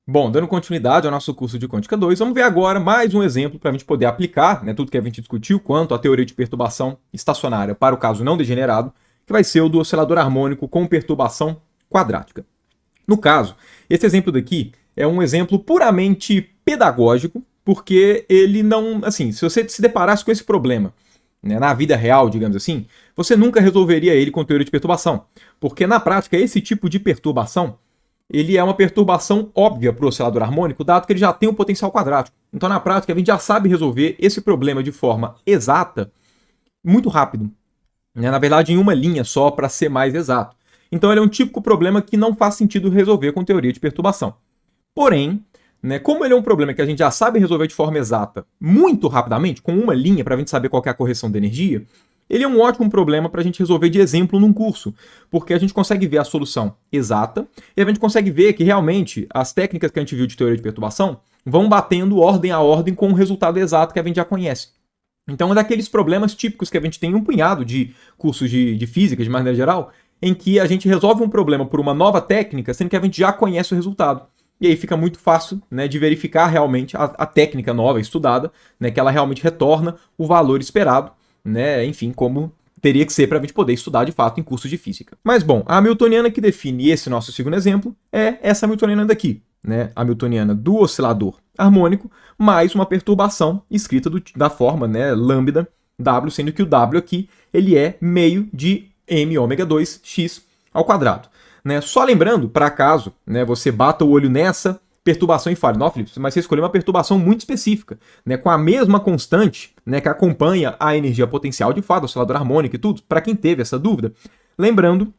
Bom, dando continuidade ao nosso curso de Quântica 2, vamos ver agora mais um exemplo para a gente poder aplicar, né, tudo que a gente discutiu quanto à teoria de perturbação estacionária para o caso não degenerado, que vai ser o do oscilador harmônico com perturbação quadrática. No caso, esse exemplo daqui é um exemplo puramente pedagógico, porque ele não, assim, se você se deparasse com esse problema, né, na vida real, digamos assim, você nunca resolveria ele com teoria de perturbação, porque na prática esse tipo de perturbação ele é uma perturbação óbvia para o oscilador harmônico, dado que ele já tem um potencial quadrático. Então, na prática, a gente já sabe resolver esse problema de forma exata muito rápido. Né? Na verdade, em uma linha só, para ser mais exato. Então, ele é um típico problema que não faz sentido resolver com teoria de perturbação. Porém, né, como ele é um problema que a gente já sabe resolver de forma exata muito rapidamente, com uma linha para a gente saber qual é a correção da energia, ele é um ótimo problema para a gente resolver de exemplo num curso, porque a gente consegue ver a solução exata e a gente consegue ver que realmente as técnicas que a gente viu de teoria de perturbação vão batendo ordem a ordem com o resultado exato que a gente já conhece. Então é daqueles problemas típicos que a gente tem um punhado de cursos de física, de maneira geral, em que a gente resolve um problema por uma nova técnica, sendo que a gente já conhece o resultado. E aí fica muito fácil, né, de verificar realmente a técnica nova, estudada, né, que ela realmente retorna o valor esperado, né, enfim, como teria que ser para a gente poder estudar de fato em cursos de física. Mas bom, a hamiltoniana que define esse nosso segundo exemplo é essa hamiltoniana daqui, né, a hamiltoniana do oscilador harmônico, mais uma perturbação escrita da forma, né, lambda W, sendo que o W aqui ele é meio de m ômega 2 x ao quadrado. Né? Só lembrando, para caso, né, você bata o olho nessa perturbação e fale, não, Felipe, mas você escolheu uma perturbação muito específica, né, com a mesma constante, né, que acompanha a energia potencial de fato, oscilador harmônico e tudo, para quem teve essa dúvida. Lembrando,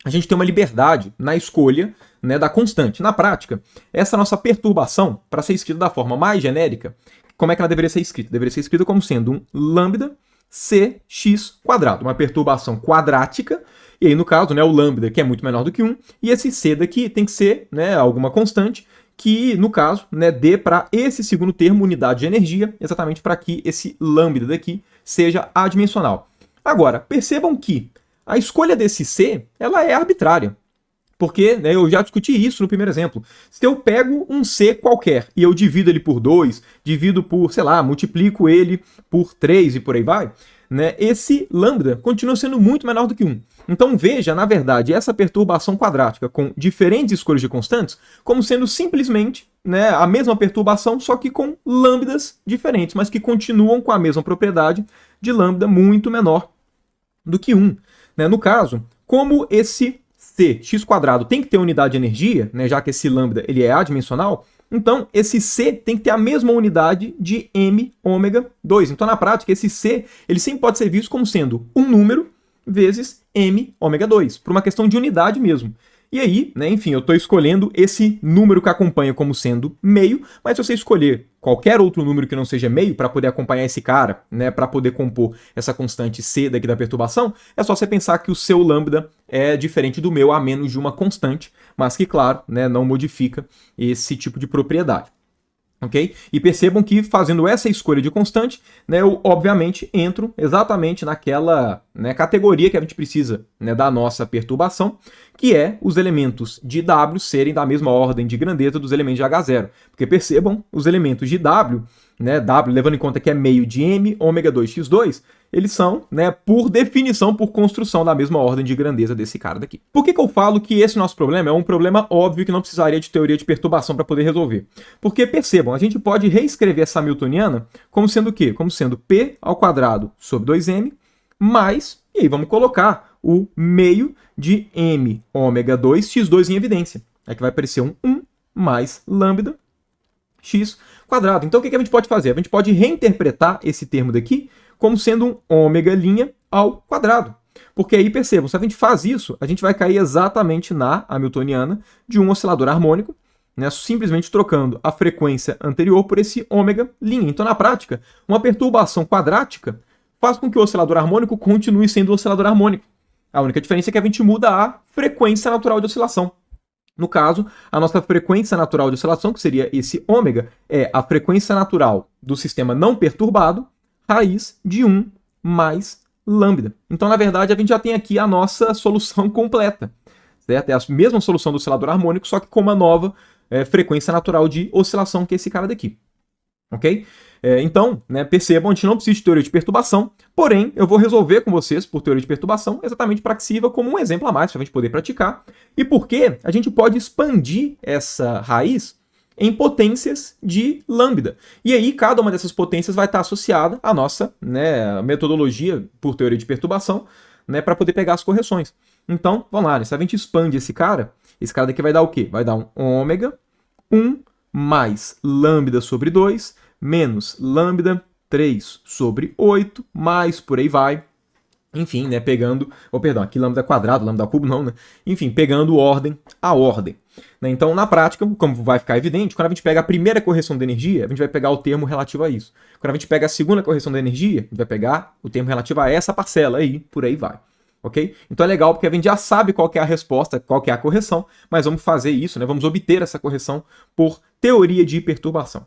a gente tem uma liberdade na escolha, né, da constante. Na prática, essa nossa perturbação, para ser escrita da forma mais genérica, como é que ela deveria ser escrita? Deveria ser escrita como sendo um lambda cx quadrado, uma perturbação quadrática. E aí, no caso, né, o lambda, que é muito menor do que 1, e esse c daqui tem que ser, né, alguma constante, que, no caso, né, dê para esse segundo termo unidade de energia, exatamente para que esse lambda daqui seja adimensional. Agora, percebam que a escolha desse c ela é arbitrária. Porque, né, eu já discuti isso no primeiro exemplo. Se eu pego um C qualquer e eu divido ele por 2, divido por, sei lá, multiplico ele por 3 e por aí vai, né, esse lambda continua sendo muito menor do que 1. Então veja, na verdade, essa perturbação quadrática com diferentes escolhas de constantes como sendo simplesmente, né, a mesma perturbação, só que com lambdas diferentes, mas que continuam com a mesma propriedade de lambda muito menor do que 1. Né? No caso, como esse c x quadrado tem que ter unidade de energia, né, já que esse lambda ele é adimensional, então esse c tem que ter a mesma unidade de m ômega 2. Então, na prática, esse c ele sempre pode ser visto como sendo um número vezes m ômega 2, por uma questão de unidade mesmo. E aí, né, enfim, eu estou escolhendo esse número que acompanha como sendo meio, mas se você escolher qualquer outro número que não seja meio para poder acompanhar esse cara, né, para poder compor essa constante c daqui da perturbação, é só você pensar que o seu lambda é diferente do meu a menos de uma constante, mas que, claro, né, não modifica esse tipo de propriedade. Okay? E percebam que fazendo essa escolha de constante, né, eu obviamente entro exatamente naquela, né, categoria que a gente precisa, né, da nossa perturbação, que é os elementos de W serem da mesma ordem de grandeza dos elementos de H0. Porque percebam, os elementos de W, né, W levando em conta que é meio de m ômega 2x2, eles são, né, por definição, por construção, da mesma ordem de grandeza desse cara daqui. Por que eu falo que esse nosso problema é um problema óbvio que não precisaria de teoria de perturbação para poder resolver? Porque, percebam, a gente pode reescrever essa hamiltoniana como sendo o quê? Como sendo p ao quadrado sobre 2m mais, e aí vamos colocar o meio de m ômega 2 x2 em evidência. É que vai aparecer um 1 mais lambda x quadrado. Então, o que a gente pode fazer? A gente pode reinterpretar esse termo daqui como sendo um ômega' ao quadrado. Porque aí, percebam, se a gente faz isso, a gente vai cair exatamente na hamiltoniana de um oscilador harmônico, né, simplesmente trocando a frequência anterior por esse ômega'. Então, na prática, uma perturbação quadrática faz com que o oscilador harmônico continue sendo o oscilador harmônico. A única diferença é que a gente muda a frequência natural de oscilação. No caso, a nossa frequência natural de oscilação, que seria esse ômega, é a frequência natural do sistema não perturbado, raiz de 1 mais lambda. Então, na verdade, a gente já tem aqui a nossa solução completa. Certo? É a mesma solução do oscilador harmônico, só que com uma nova frequência natural de oscilação, que é esse cara daqui. Ok? Então, né, percebam, a gente não precisa de teoria de perturbação, porém, eu vou resolver com vocês por teoria de perturbação, exatamente para que sirva como um exemplo a mais, para a gente poder praticar, e porque a gente pode expandir essa raiz em potências de lambda. E aí, cada uma dessas potências vai estar associada à nossa, né, metodologia por teoria de perturbação, né, para poder pegar as correções. Então, vamos lá, né, se a gente expande esse cara daqui vai dar o quê? Vai dar um ômega 1 mais lambda sobre 2, menos lambda 3 sobre 8, mais por aí vai. Enfim, né, pegando... perdão, aqui lambda quadrado, lambda cubo não, né? Enfim, pegando ordem a ordem. Né? Então, na prática, como vai ficar evidente, quando a gente pega a primeira correção de energia, a gente vai pegar o termo relativo a isso. Quando a gente pega a segunda correção de energia, a gente vai pegar o termo relativo a essa parcela aí, por aí vai. Ok? Então é legal porque a gente já sabe qual que é a resposta, qual que é a correção, mas vamos fazer isso, né? Vamos obter essa correção por teoria de perturbação.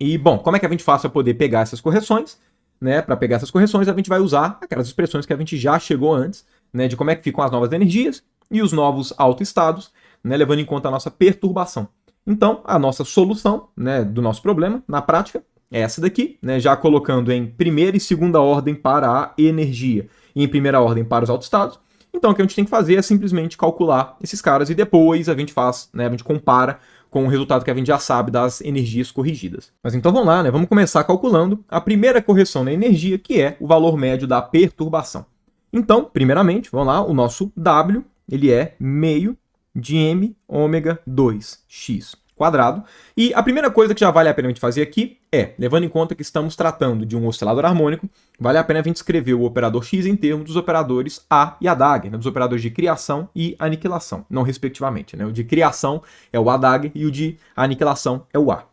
E, bom, como é que a gente faz para poder pegar essas correções? Né? Para pegar essas correções, a gente vai usar aquelas expressões que a gente já chegou antes, né? De como é que ficam as novas energias e os novos autoestados, né? Levando em conta a nossa perturbação. Então, a nossa solução, né, do nosso problema, na prática, é essa daqui, né? Já colocando em primeira e segunda ordem para a energia e em primeira ordem para os autoestados. Então, o que a gente tem que fazer é simplesmente calcular esses caras e depois a gente faz, né, a gente compara com o resultado que a gente já sabe das energias corrigidas. Mas então vamos lá, né? Vamos começar calculando a primeira correção na energia, que é o valor médio da perturbação. Então, primeiramente, vamos lá, o nosso W, ele é meio de m ômega 2x quadrado. E a primeira coisa que já vale a pena a gente fazer aqui é, levando em conta que estamos tratando de um oscilador harmônico, vale a pena a gente escrever o operador x em termos dos operadores A e ADAG, né, dos operadores de criação e aniquilação, não respectivamente. Né? O de criação é o ADAG e o de aniquilação é o A.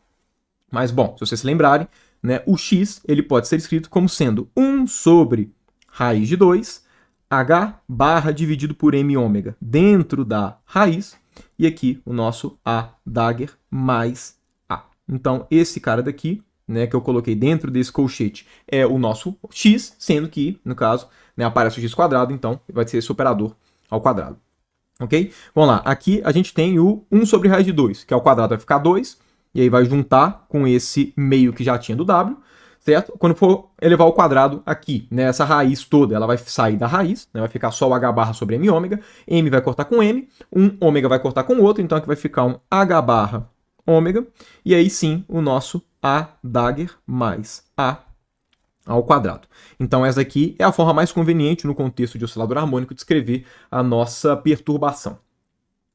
Mas, bom, se vocês se lembrarem, né, o x ele pode ser escrito como sendo 1 sobre raiz de 2, h barra dividido por m ômega dentro da raiz, e aqui o nosso A dagger mais A. Então, esse cara daqui, né, que eu coloquei dentro desse colchete, é o nosso x, sendo que, no caso, né, aparece o x quadrado, então vai ser esse operador ao quadrado. Ok? Vamos lá, aqui a gente tem o 1 sobre raiz de 2, que ao quadrado vai ficar 2, e aí vai juntar com esse meio que já tinha do W, certo? Quando for elevar ao quadrado aqui, né, essa raiz toda, ela vai sair da raiz, né, vai ficar só o h barra sobre m ômega, m vai cortar com m, um ômega vai cortar com o outro, então aqui vai ficar um h barra ômega, e aí sim o nosso a dagger mais a ao quadrado. Então essa aqui é a forma mais conveniente no contexto de oscilador harmônico de escrever a nossa perturbação.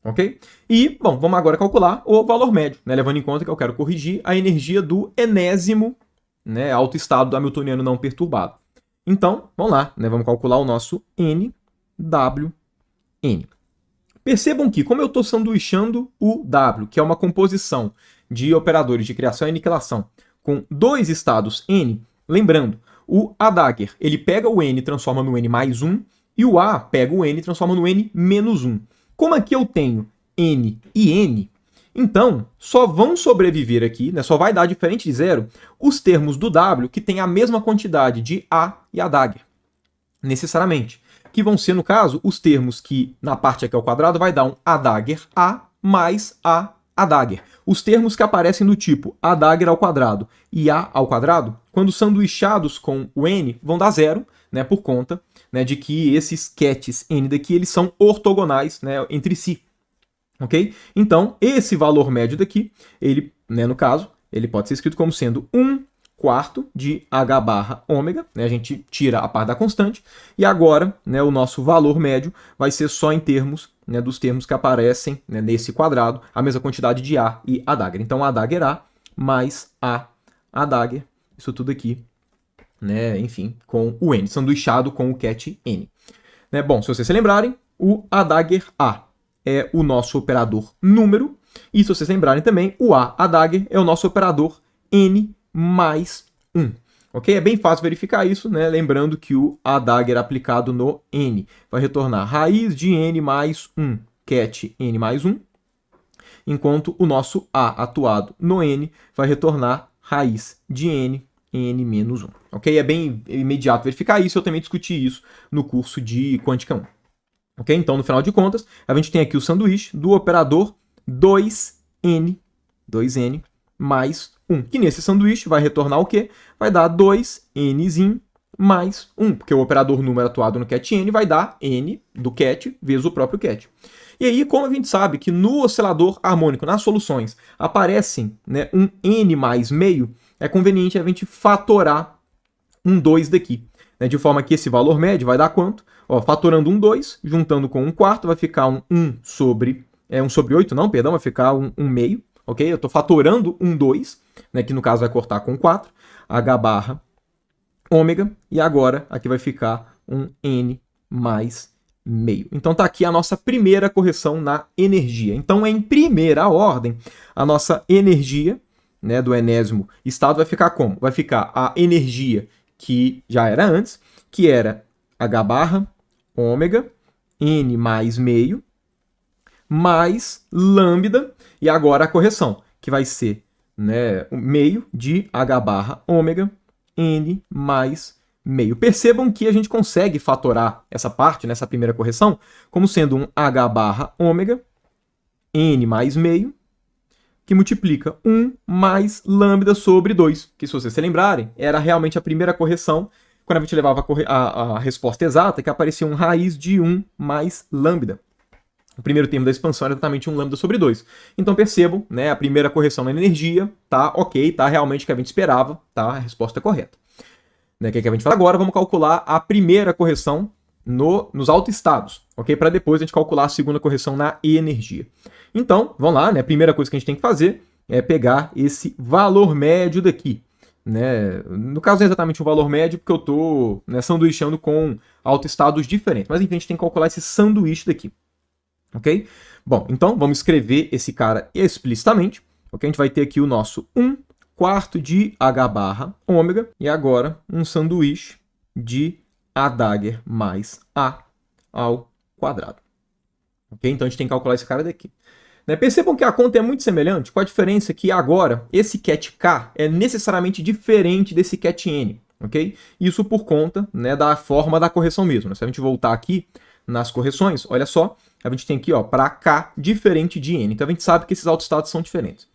Ok? E, bom, vamos agora calcular o valor médio, né, levando em conta que eu quero corrigir a energia do enésimo, né, autoestado do hamiltoniano não perturbado. Então, vamos lá, né, vamos calcular o nosso NWN. Percebam que, como eu estou sanduichando o W, que é uma composição de operadores de criação e aniquilação, com dois estados N, lembrando, o A dagger, ele pega o N e transforma no N mais 1, e o A pega o N e transforma no N menos 1. Como aqui eu tenho N e N, então, só vão sobreviver aqui, né, só vai dar diferente de zero, os termos do W que tem a mesma quantidade de A e A dagger, necessariamente. Que vão ser, no caso, os termos que, na parte aqui ao quadrado, vai dar um A dagger A mais A dagger. Os termos que aparecem do tipo A dagger ao quadrado e A ao quadrado, quando sanduichados com o N, vão dar zero, né, por conta, né, de que esses cats N daqui, eles são ortogonais, né, entre si. Ok? Então, esse valor médio daqui, ele, né, no caso, ele pode ser escrito como sendo 1/4 de h barra ômega, né, a gente tira a parte da constante, e agora, né, o nosso valor médio vai ser só em termos, né, dos termos que aparecem, né, nesse quadrado, a mesma quantidade de A e A dagger. Então, A dagger A mais A dagger, isso tudo aqui, né, enfim, com o N, sanduichado com o cat N. Né, bom, se vocês se lembrarem, o A dagger A é o nosso operador número, e se vocês lembrarem também, o A dagger é o nosso operador N mais 1. Ok? É bem fácil verificar isso, né? Lembrando que o A dagger aplicado no N vai retornar raiz de N mais 1, cat N mais 1, enquanto o nosso A atuado no N vai retornar raiz de N menos 1. Ok? É bem imediato verificar isso, eu também discuti isso no curso de Quântica 1. Ok? Então, no final de contas, a gente tem aqui o sanduíche do operador 2 N, 2N, mais 1. Que nesse sanduíche vai retornar o quê? Vai dar 2Nzinho mais 1, porque o operador número atuado no cat N vai dar N do cat vezes o próprio cat. E aí, como a gente sabe que no oscilador harmônico, nas soluções, aparecem, né, um N mais meio, é conveniente a gente fatorar um 2 daqui, né, de forma que esse valor médio vai dar quanto? Ó, fatorando um 2, juntando com 1 quarto, vai ficar um 1 sobre 8, não, perdão, vai ficar um meio, ok? Eu estou fatorando um 2, né, que no caso vai cortar com 4, H barra ômega, e agora aqui vai ficar um N mais meio. Então tá aqui a nossa primeira correção na energia. Então, em primeira ordem, a nossa energia, né, do enésimo estado vai ficar como? Vai ficar a energia que já era antes, que era H barra ômega, N mais meio, mais lambda, e agora a correção, que vai ser, né, meio de H barra ômega, N mais meio. Percebam que a gente consegue fatorar essa parte, nessa primeira correção, como sendo um H barra ômega, N mais meio, que multiplica 1 mais lambda sobre 2, que se vocês se lembrarem, era realmente a primeira correção, quando a gente levava a resposta exata, que aparecia um raiz de 1 mais lambda. O primeiro termo da expansão era exatamente 1 lambda sobre 2. Então percebam, né, a primeira correção na energia tá ok, tá realmente o que a gente esperava, tá a resposta correta. Né, que a gente faz agora, vamos calcular a primeira correção nos autoestados, ok? Para depois a gente calcular a segunda correção na energia. Então, vamos lá, né? A primeira coisa que a gente tem que fazer é pegar esse valor médio daqui. Né? No caso é exatamente o valor médio, porque eu estou, né, sanduichando com autoestados diferentes. Mas enfim, a gente tem que calcular esse sanduíche daqui. Ok? Bom, então vamos escrever esse cara explicitamente. Ok? A gente vai ter aqui o nosso 1 quarto de H barra ômega e agora um sanduíche de A dagger mais A ao quadrado. Ok? Então a gente tem que calcular esse cara daqui. Né? Percebam que a conta é muito semelhante, com a diferença que agora esse cat K é necessariamente diferente desse cat N. Ok? Isso por conta, né, da forma da correção mesmo. Né? Se a gente voltar aqui nas correções, olha só, a gente tem aqui para K diferente de N. Então a gente sabe que esses autoestados são diferentes.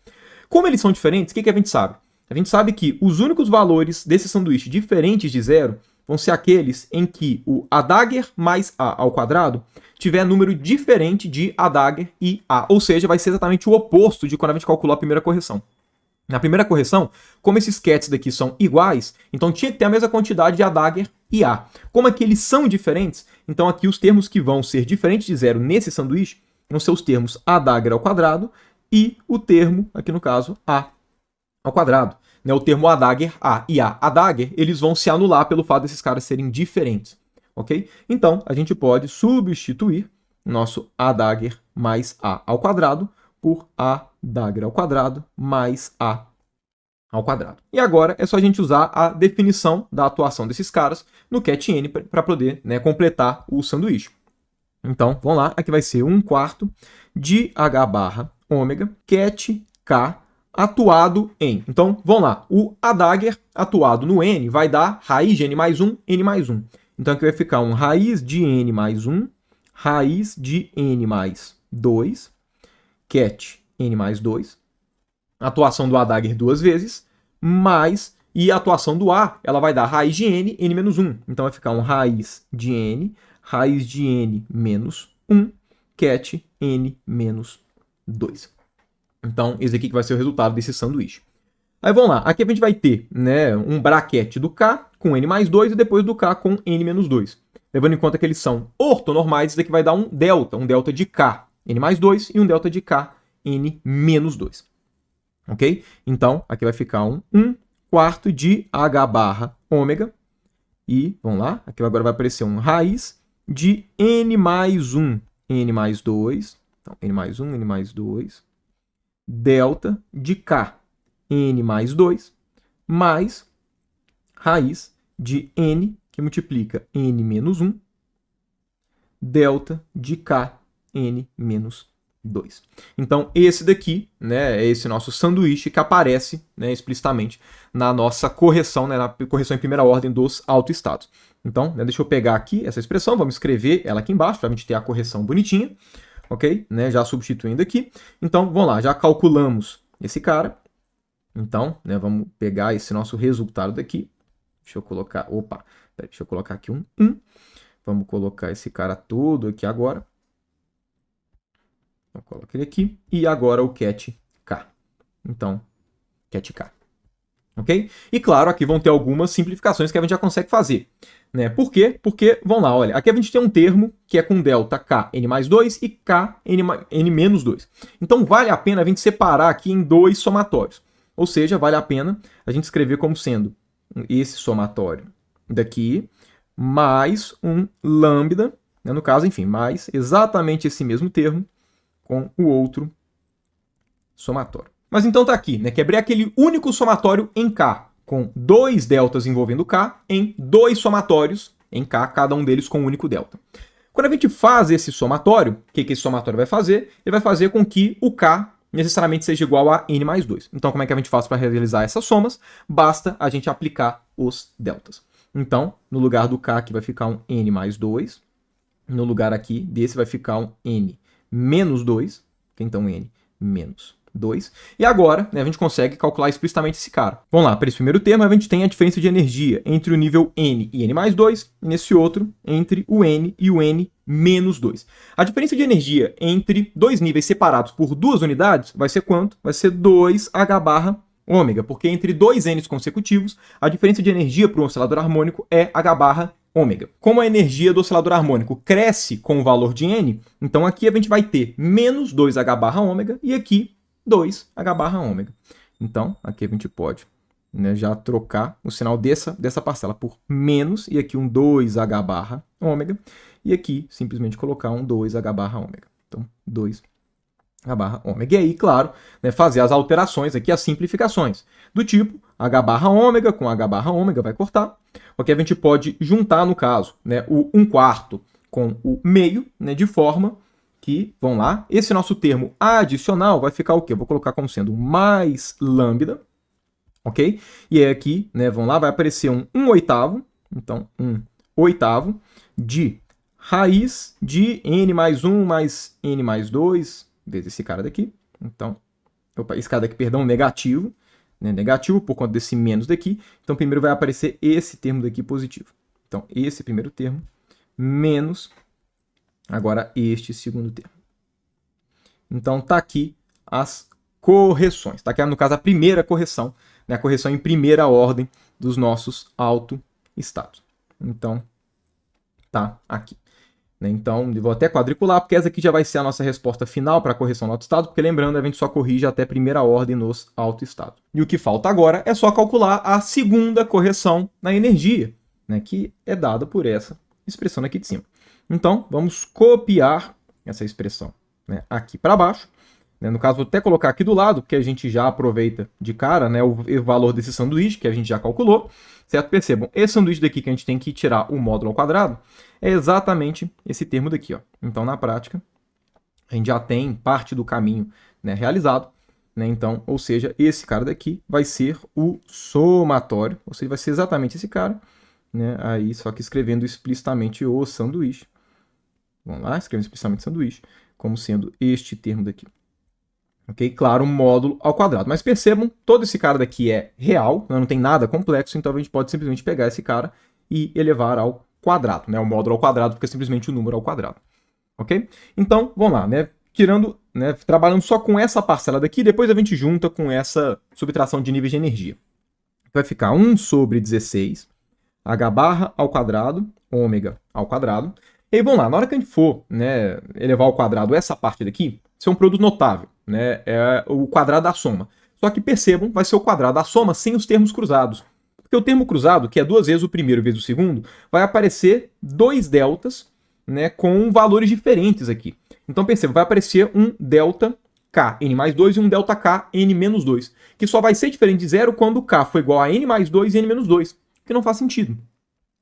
Como eles são diferentes, o que a gente sabe? A gente sabe que os únicos valores desse sanduíche diferentes de zero vão ser aqueles em que o A dagger mais A ao quadrado tiver número diferente de A dagger e A. Ou seja, vai ser exatamente o oposto de quando a gente calculou a primeira correção. Na primeira correção, como esses cats daqui são iguais, então tinha que ter a mesma quantidade de A dagger e A. Como aqui eles são diferentes, então aqui os termos que vão ser diferentes de zero nesse sanduíche vão ser os termos A dagger ao quadrado e o termo, aqui no caso, A ao quadrado. Né? O termo A dagger, A e A dagger, eles vão se anular pelo fato desses caras serem diferentes. Ok? Então, a gente pode substituir nosso A dagger mais A ao quadrado por A dagger ao quadrado mais A ao quadrado. E agora é só a gente usar a definição da atuação desses caras no cat N para poder, né, completar o sanduíche. Então, vamos lá, aqui vai ser 1 quarto de H barra ômega cat K atuado em. Então, vamos lá, o A dagger atuado no N vai dar raiz de N mais 1, N mais 1. Então, aqui vai ficar um raiz de N mais 1, raiz de N mais 2, cat N mais 2, atuação do A dagger duas vezes, mais, e a atuação do A, ela vai dar raiz de N, N menos 1. Então, vai ficar um raiz de N menos 1, cat N menos 2. Então, esse aqui que vai ser o resultado desse sanduíche. Aí vamos lá, aqui a gente vai ter, né, um braquete do K com N mais 2 e depois do K com N menos 2. Levando em conta que eles são ortonormais, isso daqui vai dar um delta de K, N mais 2 e um delta de K, N menos 2. Ok? Então, aqui vai ficar um 1 quarto de H barra ômega. E, vamos lá, aqui agora vai aparecer um raiz de N mais 1, N mais 2. Então, N mais 1, N mais 2. Delta de K, N mais 2, mais raiz de N, que multiplica N menos 1, delta de K, N menos 2. Então, esse daqui, né, é esse nosso sanduíche que aparece, né, explicitamente na nossa correção, né, na correção em primeira ordem dos autoestados. Então, né, deixa eu pegar aqui essa expressão, vamos escrever ela aqui embaixo, para a gente ter a correção bonitinha. ok? Né? Já substituindo aqui. Então, vamos lá, já calculamos esse cara. Então, né, vamos pegar esse nosso resultado daqui. Deixa eu colocar, deixa eu colocar aqui um 1. Vamos colocar esse cara todo aqui agora. Eu coloco ele aqui. E agora o cat K. Então, cat K. Ok? E claro, aqui vão ter algumas simplificações que a gente já consegue fazer. Né? Por quê? Porque, vamos lá, olha, aqui a gente tem um termo que é com delta Kn mais 2 e Kn menos 2. Então vale a pena a gente separar aqui em dois somatórios. Ou seja, vale a pena a gente escrever como sendo esse somatório daqui, mais um lambda, né? No caso, enfim, mais exatamente esse mesmo termo com o outro somatório. Mas então tá aqui, né? Quebrei aquele único somatório em K, com dois deltas envolvendo K, em dois somatórios em K, cada um deles com um único delta. Quando a gente faz esse somatório, o que esse somatório vai fazer? Ele vai fazer com que o K necessariamente seja igual a n mais 2. Então, como é que a gente faz para realizar essas somas? Basta a gente aplicar os deltas. Então, no lugar do K aqui vai ficar um n mais 2. No lugar aqui desse vai ficar um n menos 2. Então, n menos 2. E agora, né, a gente consegue calcular explicitamente esse cara. Vamos lá, para esse primeiro termo, a gente tem a diferença de energia entre o nível n e n mais 2, e nesse outro, entre o n e o n menos 2. A diferença de energia entre dois níveis separados por duas unidades vai ser quanto? Vai ser 2h barra ômega, porque entre dois n's consecutivos, a diferença de energia para um oscilador harmônico é h barra ômega. Como a energia do oscilador harmônico cresce com o valor de n, então aqui a gente vai ter menos 2h barra ômega e aqui 2h barra ômega. Então, aqui a gente pode, né, já trocar o sinal dessa parcela por menos, e aqui um 2h barra ômega, e aqui simplesmente colocar um 2h barra ômega. Então, 2h barra ômega. E aí, claro, né, fazer as alterações aqui, as simplificações, do tipo h barra ômega com h barra ômega vai cortar. Aqui a gente pode juntar, no caso, né, o 1/4 com o meio, né, de forma que, vamos lá, esse nosso termo adicional vai ficar o quê? Eu vou colocar como sendo mais lambda, ok? E aí aqui, né, vamos lá, vai aparecer um 1/8, então 1/8 de raiz de n mais 1 mais n mais 2, vezes esse cara daqui. Então, esse cara daqui, perdão, negativo, né, negativo por conta desse menos daqui. Então, primeiro vai aparecer esse termo daqui positivo. Então, esse primeiro termo menos agora este segundo termo. Então, tá aqui as correções. Tá aqui, no caso, a primeira correção, né, a correção em primeira ordem dos nossos autoestados. Então, tá aqui. Então, eu vou até quadricular, porque essa aqui já vai ser a nossa resposta final para a correção do autoestado, porque lembrando, a gente só corrige até primeira ordem nos autoestados. E o que falta agora é só calcular a segunda correção na energia, né, que é dada por essa expressão aqui de cima. Então, vamos copiar essa expressão, né, aqui para baixo. No caso, vou até colocar aqui do lado, porque a gente já aproveita de cara, né, o valor desse sanduíche, que a gente já calculou. Certo? Percebam, esse sanduíche daqui que a gente tem que tirar o módulo ao quadrado é exatamente esse termo daqui. Ó. Então, na prática, a gente já tem parte do caminho, né, realizado. Né? Então, ou seja, esse cara daqui vai ser o somatório, ou seja, vai ser exatamente esse cara. Né? Aí, só que escrevendo explicitamente o sanduíche. Vamos lá, escrevendo explicitamente sanduíche, como sendo este termo daqui. Ok? Claro, um módulo ao quadrado. Mas percebam, todo esse cara daqui é real, não tem nada complexo, então a gente pode simplesmente pegar esse cara e elevar ao quadrado. Né? O módulo ao quadrado, porque é simplesmente o número ao quadrado. Ok? Então, vamos lá, né? Tirando, né, trabalhando só com essa parcela daqui, depois a gente junta com essa subtração de níveis de energia. Vai ficar 1 sobre 16, h barra ao quadrado, ômega ao quadrado. E aí, vamos lá, na hora que a gente for, né, elevar ao quadrado essa parte daqui, isso é um produto notável, né, é o quadrado da soma. Só que percebam, vai ser o quadrado da soma sem os termos cruzados. Porque o termo cruzado, que é 2 vezes o primeiro vezes o segundo, vai aparecer 2 deltas, né, com valores diferentes aqui. Então percebam, vai aparecer um delta k, n mais 2, e um delta k, n menos 2, que só vai ser diferente de zero quando k for igual a n mais 2 e n menos 2, que não faz sentido.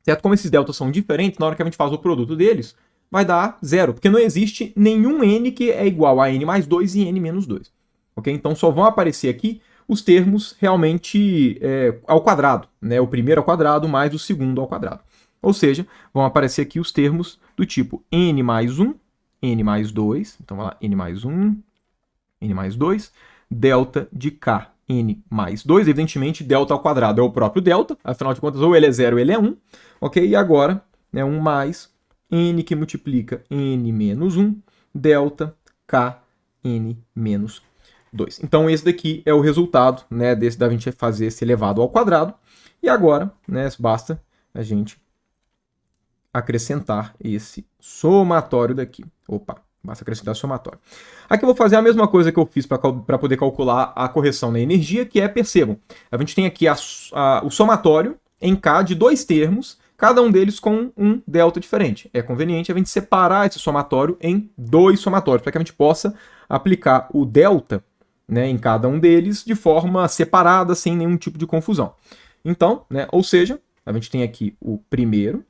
Certo? Como esses deltas são diferentes, na hora que a gente faz o produto deles, vai dar zero, porque não existe nenhum n que é igual a n mais 2 e n menos 2. Okay? Então só vão aparecer aqui os termos realmente ao quadrado, né? O primeiro ao quadrado mais o segundo ao quadrado. Ou seja, vão aparecer aqui os termos do tipo n mais 1 N mais 2, então vai lá, N mais 1, N mais 2, delta de K, N mais 2, evidentemente, delta ao quadrado é o próprio delta, afinal de contas, ou ele é 0 ou ele é 1, ok? E agora, né, 1 mais N que multiplica N menos 1, delta K, N menos 2. Então, esse daqui é o resultado, né, da gente fazer esse elevado ao quadrado. E agora, né, basta a gente acrescentar esse somatório daqui. Opa, basta acrescentar o somatório. Aqui eu vou fazer a mesma coisa que eu fiz para poder calcular a correção na energia, que é, percebam, a gente tem aqui o somatório em K de dois termos, cada um deles com um delta diferente. É conveniente a gente separar esse somatório em dois somatórios, para que a gente possa aplicar o delta, né, em cada um deles de forma separada, sem nenhum tipo de confusão. Então, né, ou seja, a gente tem aqui o primeiro,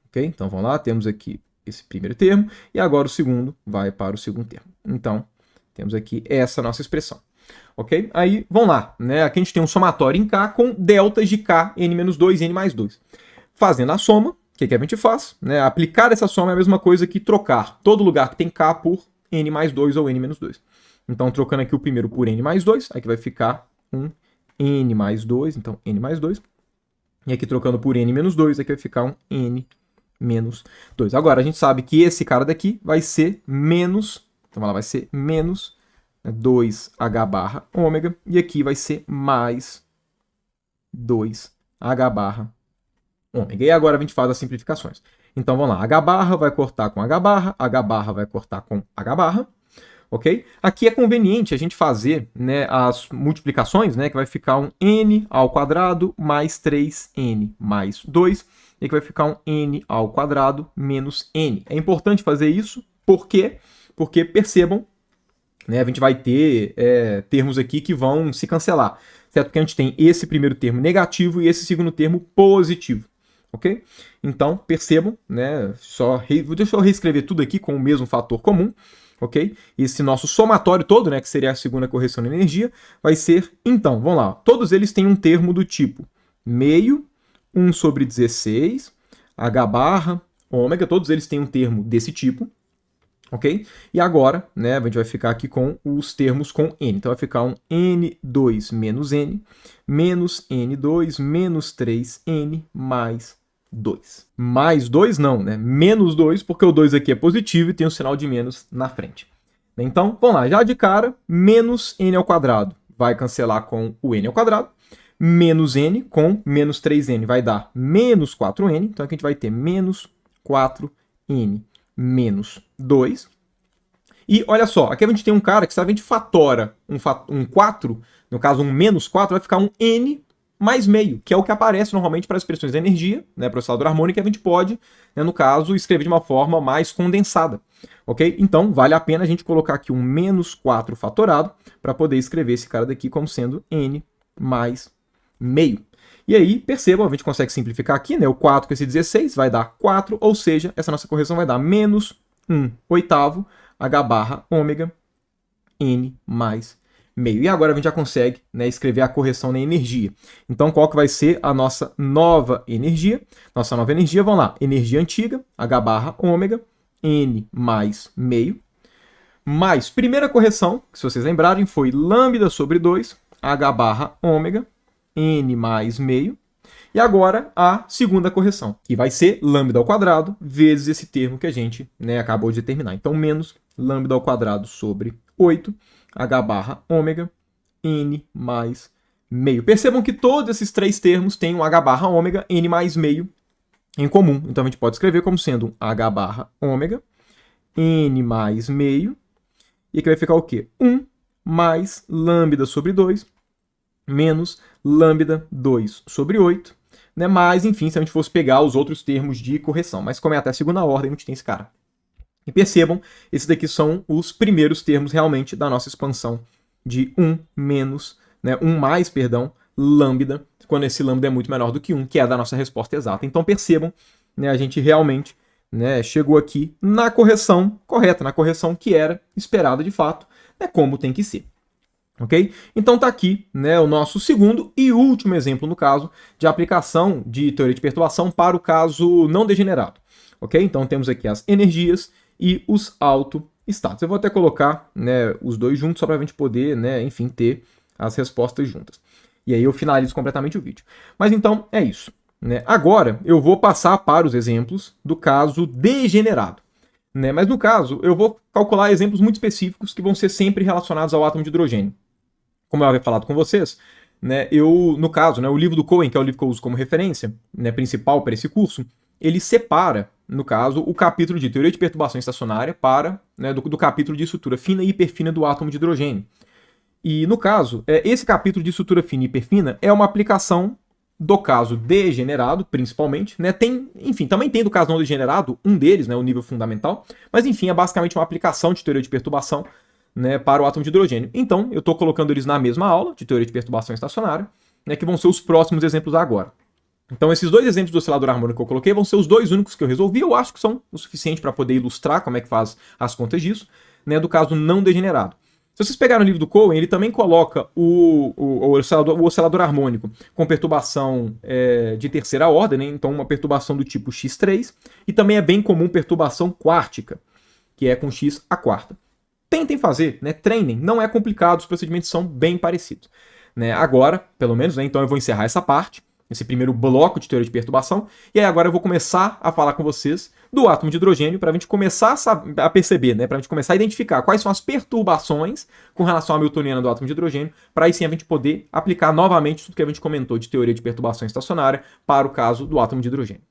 ok? Então vamos lá, temos aqui esse primeiro termo, e agora o segundo vai para o segundo termo. Então, temos aqui essa nossa expressão. Ok? Aí, vamos lá, né? Aqui a gente tem um somatório em K com deltas de K, N-2 e N mais 2. Fazendo a soma, o que a gente faz? Né? Aplicar essa soma é a mesma coisa que trocar todo lugar que tem K por N mais 2 ou N menos 2. Então, trocando aqui o primeiro por N mais 2, aqui vai ficar um N mais 2, então N mais 2. E aqui trocando por N menos 2, aqui vai ficar um N menos 2. Agora, a gente sabe que esse cara daqui vai ser menos, então ela vai ser menos 2H barra ômega, e aqui vai ser mais 2H barra ômega. E agora a gente faz as simplificações. Então, vamos lá, H barra vai cortar com H barra vai cortar com H barra, ok? Aqui é conveniente a gente fazer, né, as multiplicações, né, que vai ficar um N ao quadrado mais 3N mais 2, e que vai ficar um N ao quadrado menos N. É importante fazer isso, por quê? Porque percebam, né, a gente vai ter termos aqui que vão se cancelar, certo? Porque a gente tem esse primeiro termo negativo e esse segundo termo positivo, ok? Então, percebam, né, deixa eu reescrever tudo aqui com o mesmo fator comum, ok? Esse nosso somatório todo, né, que seria a segunda correção de energia, vai ser, então, vamos lá, todos eles têm um termo do tipo meio, 1 sobre 16, H barra, ômega, todos eles têm um termo desse tipo, ok? E agora, né, a gente vai ficar aqui com os termos com N. Então vai ficar um N2 menos N, menos N2, menos 3N, mais 2. Mais 2 não, né? Menos 2, porque o 2 aqui é positivo e tem um sinal de menos na frente. Então, vamos lá, já de cara, menos N ao quadrado vai cancelar com o N ao quadrado, menos N com menos 3N vai dar menos 4N, então aqui a gente vai ter menos 4N menos 2. E olha só, aqui a gente tem um cara que se a gente fatora um 4, no caso um menos 4, vai ficar um N mais meio, que é o que aparece normalmente para as expressões de energia, né, para o oscilador harmônico, e a gente pode, né, no caso, escrever de uma forma mais condensada, ok? Então, vale a pena a gente colocar aqui um menos 4 fatorado para poder escrever esse cara daqui como sendo N mais meio. E aí, percebam, a gente consegue simplificar aqui, né? O 4 com esse 16 vai dar 4, ou seja, essa nossa correção vai dar menos 1/8 H barra ômega N mais meio. E agora a gente já consegue, né, escrever a correção na energia. Então, qual que vai ser a nossa nova energia? Nossa nova energia, vamos lá, energia antiga, H barra ômega N mais meio, mais primeira correção, que se vocês lembrarem, foi lambda sobre 2, H barra ômega N mais meio. E agora a segunda correção, que vai ser lambda ao quadrado vezes esse termo que a gente, né, acabou de determinar. Então, menos lambda ao quadrado sobre 8, H barra ômega, N mais meio. Percebam que todos esses três termos têm um H barra ômega, N mais meio em comum. Então, a gente pode escrever como sendo um H barra ômega, N mais meio. E aqui vai ficar o quê? 1 mais lambda sobre 2, menos lambda 2 sobre 8, né? Mas, enfim, se a gente fosse pegar os outros termos de correção. Mas como é até a segunda ordem, a gente tem esse cara. E percebam, esses daqui são os primeiros termos realmente da nossa expansão de 1 menos, né, 1 mais, perdão, lambda, quando esse lambda é muito menor do que 1, que é da nossa resposta exata. Então percebam, né, a gente realmente, né, chegou aqui na correção correta, na correção que era esperada de fato, né, como tem que ser. Ok? Então tá aqui, né, o nosso segundo e último exemplo, no caso, de aplicação de teoria de perturbação para o caso não degenerado. Ok? Então temos aqui as energias e os autoestatos. Eu vou até colocar, né, os dois juntos só para a gente poder, né, enfim, ter as respostas juntas. E aí eu finalizo completamente o vídeo. Mas então é isso, né? Agora eu vou passar para os exemplos do caso degenerado. Né? Mas no caso, eu vou calcular exemplos muito específicos que vão ser sempre relacionados ao átomo de hidrogênio. Como eu havia falado com vocês, né, no caso, né, o livro do Cohen, que é o livro que eu uso como referência, né, principal para esse curso, ele separa, no caso, o capítulo de teoria de perturbação estacionária para, né, do capítulo de estrutura fina e hiperfina do átomo de hidrogênio. E no caso, esse capítulo de estrutura fina e hiperfina é uma aplicação do caso degenerado, principalmente, né? Enfim, também tem do caso não degenerado, um deles, né, o nível fundamental, mas enfim, é basicamente uma aplicação de teoria de perturbação, né, para o átomo de hidrogênio. Então, eu estou colocando eles na mesma aula de teoria de perturbação estacionária, né, que vão ser os próximos exemplos agora. Então, esses dois exemplos do oscilador harmônico que eu coloquei vão ser os dois únicos que eu resolvi. Eu acho que são o suficiente para poder ilustrar como é que faz as contas disso, né, do caso não degenerado. Se vocês pegarem o livro do Cohen, ele também coloca o oscilador harmônico com perturbação de terceira ordem, né? Então uma perturbação do tipo x3, e também é bem comum perturbação quártica, que é com x a quarta. Tentem fazer, né? Treinem, não é complicado, os procedimentos são bem parecidos. Né? Agora, pelo menos, né? Então eu vou encerrar essa parte, esse primeiro bloco de teoria de perturbação, e aí agora eu vou começar a falar com vocês do átomo de hidrogênio para a gente começar a perceber, né, para a gente começar a identificar quais são as perturbações com relação à hamiltoniana do átomo de hidrogênio, para aí sim a gente poder aplicar novamente tudo que a gente comentou de teoria de perturbação estacionária para o caso do átomo de hidrogênio.